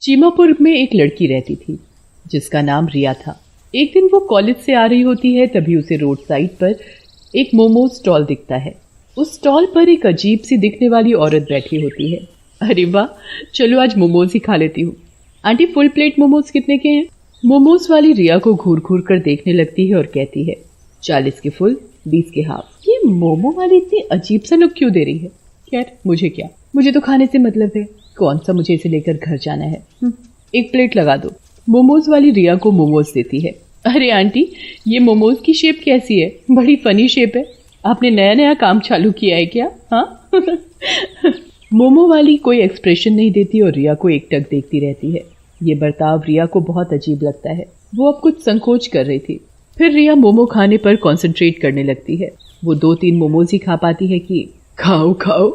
चीमापुर में एक लड़की रहती थी जिसका नाम रिया था। एक दिन वो कॉलेज से आ रही होती है, तभी उसे रोड साइड पर एक मोमोज स्टॉल दिखता है। उस स्टॉल पर एक अजीब सी दिखने वाली औरत बैठी होती है। अरे वाह, चलो आज मोमोज ही खा लेती हूँ। आंटी, फुल प्लेट मोमोज कितने के हैं? मोमोज वाली रिया को घूर घूर कर देखने लगती है और कहती है 40 के फुल, 20 के हाफ। ये मोमो वाली इतनी अजीब सा लुक क्यों दे रही है? खैर, मुझे क्या, मुझे तो खाने से मतलब है। कौन सा मुझे इसे लेकर घर जाना है। एक प्लेट लगा दो। मोमोज वाली रिया को मोमोज देती है। अरे आंटी, ये मोमोज की शेप कैसी है? बड़ी फनी शेप है। आपने नया नया काम चालू किया है क्या? हाँ। मोमो वाली कोई एक्सप्रेशन नहीं देती और रिया को एकटक देखती रहती है। ये बर्ताव रिया को बहुत अजीब लगता है। वो अब कुछ संकोच कर रही थी। फिर रिया मोमो खाने पर कंसंट्रेट करने लगती है। वो 2-3 मोमोज ही खा पाती है कि खाओ खाओ,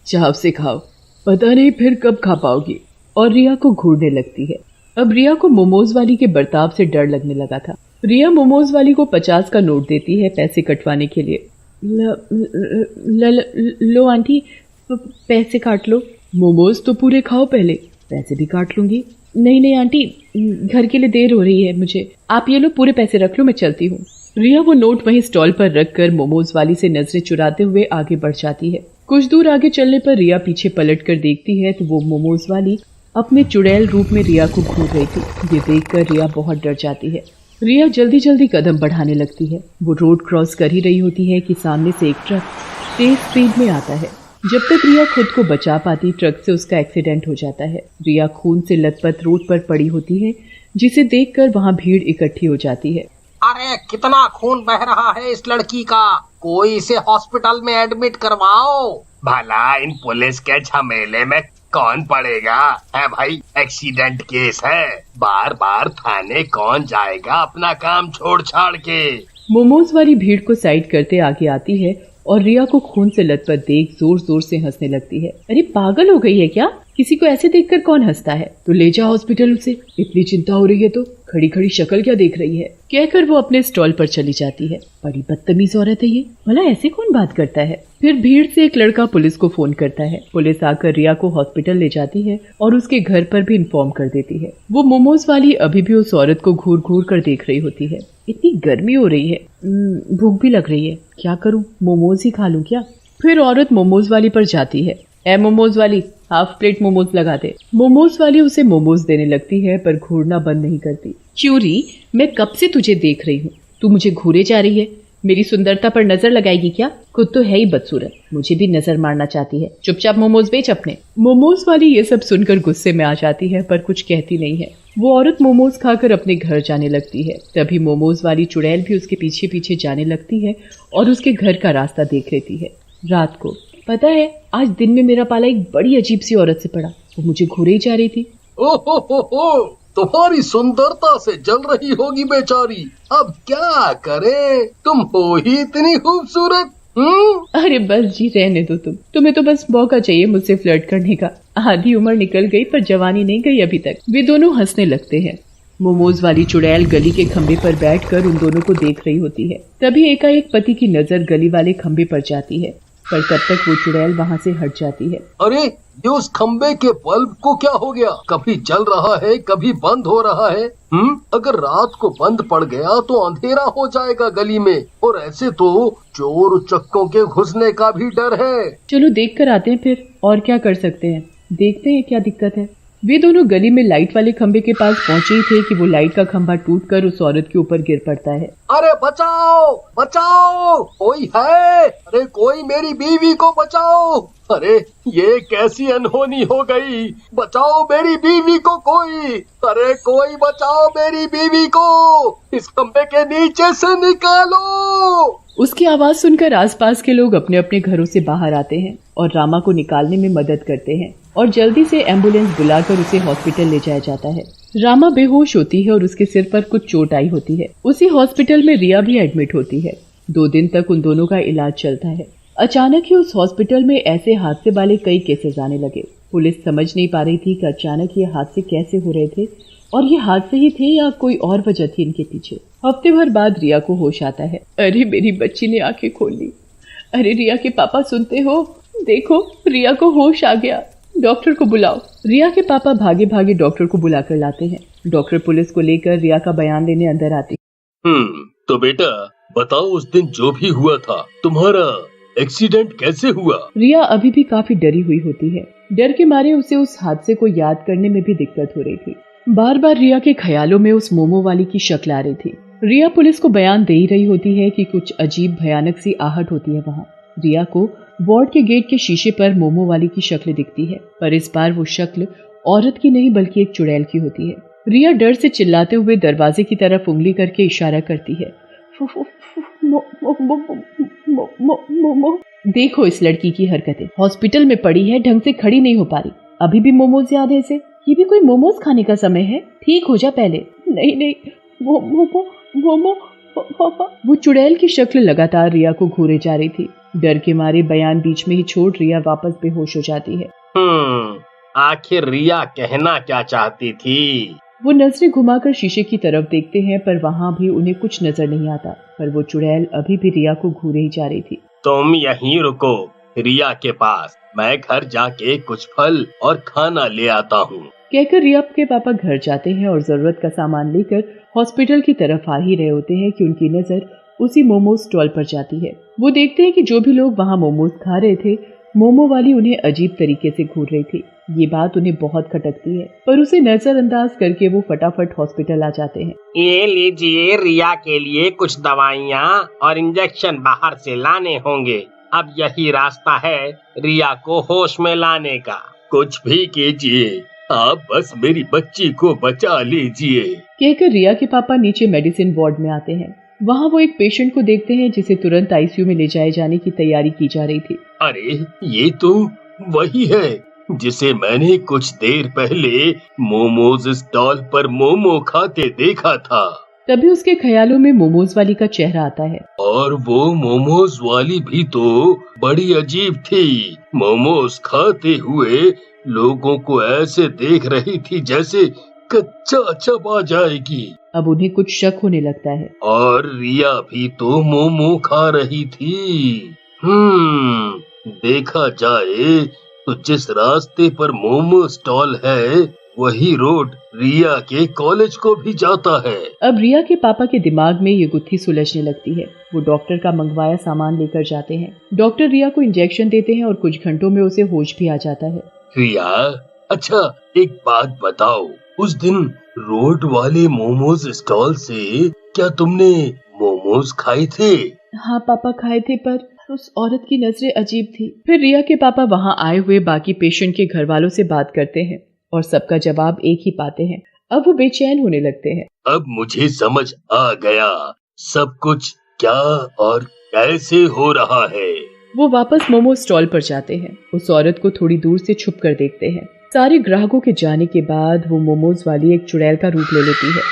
चाव से खाओ, पता नहीं फिर कब खा पाओगी। और रिया को घूरने लगती है। अब रिया को मोमोज वाली के बर्ताव से डर लगने लगा था। रिया मोमोज वाली को 50 का नोट देती है पैसे कटवाने के लिए। लो आंटी, पैसे काट लो। मोमोज तो पूरे खाओ पहले, पैसे भी काट लूंगी। नहीं आंटी, घर के लिए देर हो रही है मुझे। आप ये लो, पूरे पैसे रख लो, मैं चलती हूँ। रिया वो नोट वहीं स्टॉल पर रखकर मोमोज वाली से नजरें चुराते हुए आगे बढ़ जाती है। कुछ दूर आगे चलने पर रिया पीछे पलट कर देखती है तो वो मोमोज वाली अपने चुड़ैल रूप में रिया को घूर रही थी। ये देखकर रिया बहुत डर जाती है। रिया जल्दी जल्दी कदम बढ़ाने लगती है। वो रोड क्रॉस कर ही रही होती है कि सामने से एक ट्रक तेज स्पीड में आता है। जब तक रिया खुद को बचा पाती, ट्रक से उसका एक्सीडेंट हो जाता है। रिया खून से लथपथ रोड पर पड़ी होती है, जिसे देखकर वहाँ भीड़ इकट्ठी हो जाती है। अरे कितना खून बह रहा है इस लड़की का, कोई इसे हॉस्पिटल में एडमिट करवाओ। भला इन पुलिस के झमेले में कौन पड़ेगा है भाई, एक्सीडेंट केस है, बार बार थाने कौन जाएगा अपना काम छोड़ छाड़ के। मोमोज वाली भीड़ को साइड करते आगे आती है और रिया को खून से लथपथ देख जोर जोर से हंसने लगती है। अरे पागल हो गई है क्या? किसी को ऐसे देखकर कौन हंसता है? तो ले जा हॉस्पिटल उसे, इतनी चिंता हो रही है तो खड़ी खड़ी शक्ल क्या देख रही है? कहकर वो अपने स्टॉल पर चली जाती है। बड़ी बदतमीज औरत है ये, भला ऐसे कौन बात करता है? फिर भीड़ से एक लड़का पुलिस को फोन करता है। पुलिस आकर रिया को हॉस्पिटल ले जाती है और उसके घर पर भी इन्फॉर्म कर देती है। वो मोमोज वाली अभी भी उस औरत को घूर घूर कर देख रही होती है। इतनी गर्मी हो रही है, भूख भी लग रही है, क्या करूं, मोमोज ही खा लूं क्या? फिर औरत मोमोज वाली पर जाती है। ए मोमोज वाली, हाफ प्लेट मोमोज लगा दे। मोमोज वाली उसे मोमोज देने लगती है पर घूरना बंद नहीं करती। चूरी, मैं कब से तुझे देख रही हूँ, तू मुझे घूरे जा रही है। मेरी सुंदरता पर नजर लगाएगी क्या? खुद तो है ही बदसूरत, मुझे भी नजर मारना चाहती है। चुपचाप मोमोज बेच अपने। मोमोज वाली ये सब सुनकर गुस्से में आ जाती है पर कुछ कहती नहीं है। वो औरत मोमोज खाकर अपने घर जाने लगती है। तभी मोमोज वाली चुड़ैल भी उसके पीछे पीछे जाने लगती है और उसके घर का रास्ता देख लेती है। रात को, पता है, आज दिन में मेरा पाला एक बड़ी अजीब सी औरत से पड़ा। वो मुझे घूरे ही जा रही थी। ओहो, तुम्हारी सुंदरता से जल रही होगी बेचारी, अब क्या करे, तुम हो ही इतनी खूबसूरत। अरे बस जी, रहने दो तुम्हें तो बस मौका चाहिए मुझसे फ्लर्ट करने का। आधी उम्र निकल गई पर जवानी नहीं गई अभी तक। वे दोनों हंसने लगते हैं। मोमोज वाली चुड़ैल गली के खंबे पर बैठकर उन दोनों को देख रही होती है। तभी एकाएक पति की नजर गली वाले खंबे पर जाती है, पर तब तक वो चुड़ैल वहाँ से हट जाती है। अरे ये उस खंबे के बल्ब को क्या हो गया? कभी जल रहा है, कभी बंद हो रहा है। अगर रात को बंद पड़ गया तो अंधेरा हो जाएगा गली में, और ऐसे तो चोर उचक्कों के घुसने का भी डर है। चलो देख कर आते हैं फिर, और क्या कर सकते हैं, देखते हैं क्या दिक्कत है। वे दोनों गली में लाइट वाले खंबे के पास पहुंचे ही थे कि वो लाइट का खंभा टूटकर उस औरत के ऊपर गिर पड़ता है। अरे बचाओ बचाओ, कोई है? अरे कोई मेरी बीवी को बचाओ। अरे ये कैसी अनहोनी हो गई, बचाओ मेरी बीवी को कोई। अरे कोई बचाओ मेरी बीवी को, इस खंबे के नीचे से निकालो। उसकी आवाज सुनकर आसपास के लोग अपने अपने घरों से बाहर आते हैं और रामा को निकालने में मदद करते हैं और जल्दी से एम्बुलेंस बुलाकर उसे हॉस्पिटल ले जाया जाता है। रामा बेहोश होती है और उसके सिर पर कुछ चोट आई होती है। उसी हॉस्पिटल में रिया भी एडमिट होती है। 2 दिन तक उन दोनों का इलाज चलता है। अचानक ही उस हॉस्पिटल में ऐसे हादसे वाले कई केसेस आने लगे। पुलिस समझ नहीं पा रही थी कि अचानक ये हादसे कैसे हो रहे थे और ये हादसे ही थे या कोई और वजह थी इनके पीछे। हफ्ते भर बाद रिया को होश आता है। अरे मेरी बच्ची ने आंखें खोल ली। अरे रिया के पापा सुनते हो, देखो रिया को होश आ गया, डॉक्टर को बुलाओ। रिया के पापा भागे भागे डॉक्टर को बुलाकर लाते हैं। डॉक्टर पुलिस को लेकर रिया का बयान लेने अंदर आती। तो बेटा बताओ, उस दिन जो भी हुआ था, तुम्हारा एक्सीडेंट कैसे हुआ? रिया अभी भी काफी डरी हुई होती है। डर के मारे उसे उस हादसे को याद करने में भी दिक्कत हो रही थी। बार बार रिया के ख्यालों में उस मोमो वाली की शक्ल आ रही थी। रिया पुलिस को बयान दे ही रही होती है कि कुछ अजीब भयानक सी आहट होती है वहाँ। रिया को वार्ड के गेट के शीशे पर मोमो वाली की शक्ल दिखती है, पर इस बार वो शक्ल औरत की नहीं बल्कि एक चुड़ैल की होती है। रिया डर से चिल्लाते हुए दरवाजे की तरफ उंगली करके इशारा करती है। देखो इस लड़की की हरकतें, हॉस्पिटल में पड़ी है, ढंग से खड़ी नहीं हो पा रही, अभी भी मोमोज याद है इसे? ये भी कोई मोमोज खाने का समय है? ठीक हो जा पहले। नहीं मोमो। वो चुड़ैल की शक्ल लगातार रिया को घूरे जा रही थी। डर के मारे बयान बीच में ही छोड़ रिया वापस बेहोश हो जाती है। आखिर रिया कहना क्या चाहती थी? वो नजरें घुमाकर शीशे की तरफ देखते हैं, पर वहाँ भी उन्हें कुछ नजर नहीं आता। पर वो चुड़ैल अभी भी रिया को घूरे ही जा रही थी। तुम यहीं रुको रिया के पास, मैं घर जाके कुछ फल और खाना ले आता हूँ। कहकर रिया के पापा घर जाते हैं और जरूरत का सामान लेकर हॉस्पिटल की तरफ आ ही रहे होते हैं कि उनकी नजर उसी मोमोज स्टॉल पर जाती है। वो देखते हैं कि जो भी लोग वहाँ मोमोज खा रहे थे, मोमो वाली उन्हें अजीब तरीके से घूर रही थी। ये बात उन्हें बहुत खटकती है, पर उसे नजरअंदाज करके वो फटाफट हॉस्पिटल आ जाते हैं। ये लीजिए, रिया के लिए कुछ दवाइयाँ और इंजेक्शन बाहर से लाने होंगे। अब यही रास्ता है रिया को होश में लाने का। कुछ भी कीजिए, आप बस मेरी बच्ची को बचा लीजिए। कहकर रिया के पापा नीचे मेडिसिन वार्ड में आते हैं। वहाँ वो एक पेशेंट को देखते हैं जिसे तुरंत आईसीयू में ले जाए जाने की तैयारी की जा रही थी। अरे ये तो वही है जिसे मैंने कुछ देर पहले मोमोज स्टॉल पर मोमो खाते देखा था। तभी उसके ख्यालों में मोमोज वाली का चेहरा आता है। और वो मोमोज वाली भी तो बड़ी अजीब थी। मोमोज खाते हुए लोगों को ऐसे देख रही थी जैसे कच्चा चबा जाएगी। अब उन्हें कुछ शक होने लगता है। और रिया भी तो मोमो खा रही थी। देखा जाए तो जिस रास्ते पर मोमो स्टॉल है, वही रोड रिया के कॉलेज को भी जाता है। अब रिया के पापा के दिमाग में ये गुत्थी सुलझने लगती है। वो डॉक्टर का मंगवाया सामान लेकर जाते हैं। डॉक्टर रिया को इंजेक्शन देते हैं और कुछ घंटों में उसे होश भी आ जाता है। रिया, अच्छा एक बात बताओ, उस दिन रोड वाले मोमोज स्टॉल से क्या तुमने मोमोज खाए थे? हाँ पापा, खाए थे, पर उस औरत की नजरें अजीब थी। फिर रिया के पापा वहाँ आए हुए बाकी पेशेंट के घर वालों से बात करते हैं और सबका जवाब एक ही पाते हैं। अब वो बेचैन होने लगते हैं। अब मुझे समझ आ गया सब कुछ क्या और कैसे हो रहा है। वो वापस मोमो स्टॉल पर जाते हैं। उस औरत को थोड़ी दूर से छुप कर देखते हैं। सारे ग्राहकों के जाने के बाद वो मोमोज वाली एक चुड़ैल का रूप ले लेती है।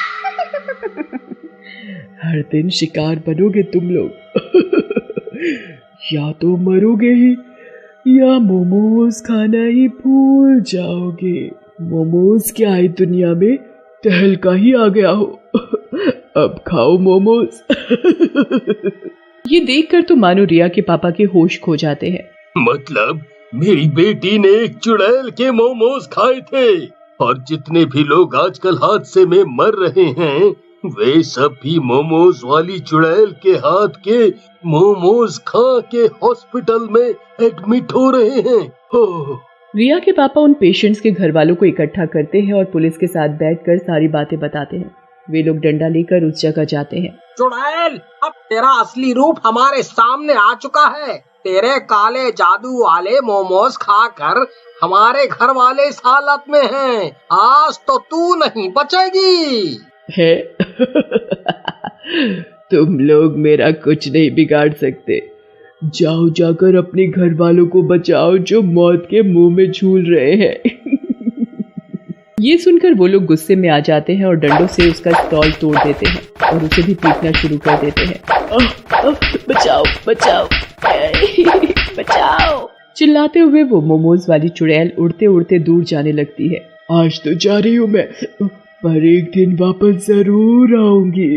हर दिन शिकार बनोगे तुम लोग। या तो मरोगे ही या मोमोज खाना ही भूल जाओगे। मोमोज क्या है दुनिया में, तहलका ही आ गया हो। अब खाओ मोमोज। ये देखकर तो मानो रिया के पापा के होश खो जाते हैं। मतलब मेरी बेटी ने एक चुड़ैल के मोमोज खाए थे, और जितने भी लोग आजकल हादसे में मर रहे हैं वे सब भी मोमोज वाली चुड़ैल के हाथ के मोमोज खा के हॉस्पिटल में एडमिट हो रहे हैं। रिया के पापा उन पेशेंट्स के घर वालों को इकट्ठा करते हैं और पुलिस के साथ बैठकर सारी बातें बताते हैं। वे लोग डंडा लेकर उस जगह जाते हैं। चुड़ैल, अब तेरा असली रूप हमारे सामने आ चुका है। तेरे काले जादू वाले मोमोज खाकर हमारे घर वाले इस हालत में हैं। आज तो तू नहीं बचेगी। है तुम लोग मेरा कुछ नहीं बिगाड़ सकते। जाओ जाकर अपने घर वालों को बचाओ जो मौत के मुंह में झूल रहे हैं। ये सुनकर वो लोग गुस्से में आ जाते हैं और डंडों से उसका स्टॉल तोड़ देते हैं और उसे भी पीटना शुरू कर देते हैं। बचाओ बचाओ बचाओ। चिल्लाते हुए वो मोमोज वाली चुड़ैल उड़ते उड़ते दूर जाने लगती है। आज तो जा रही हूँ मैं, पर एक दिन वापस जरूर आऊंगी।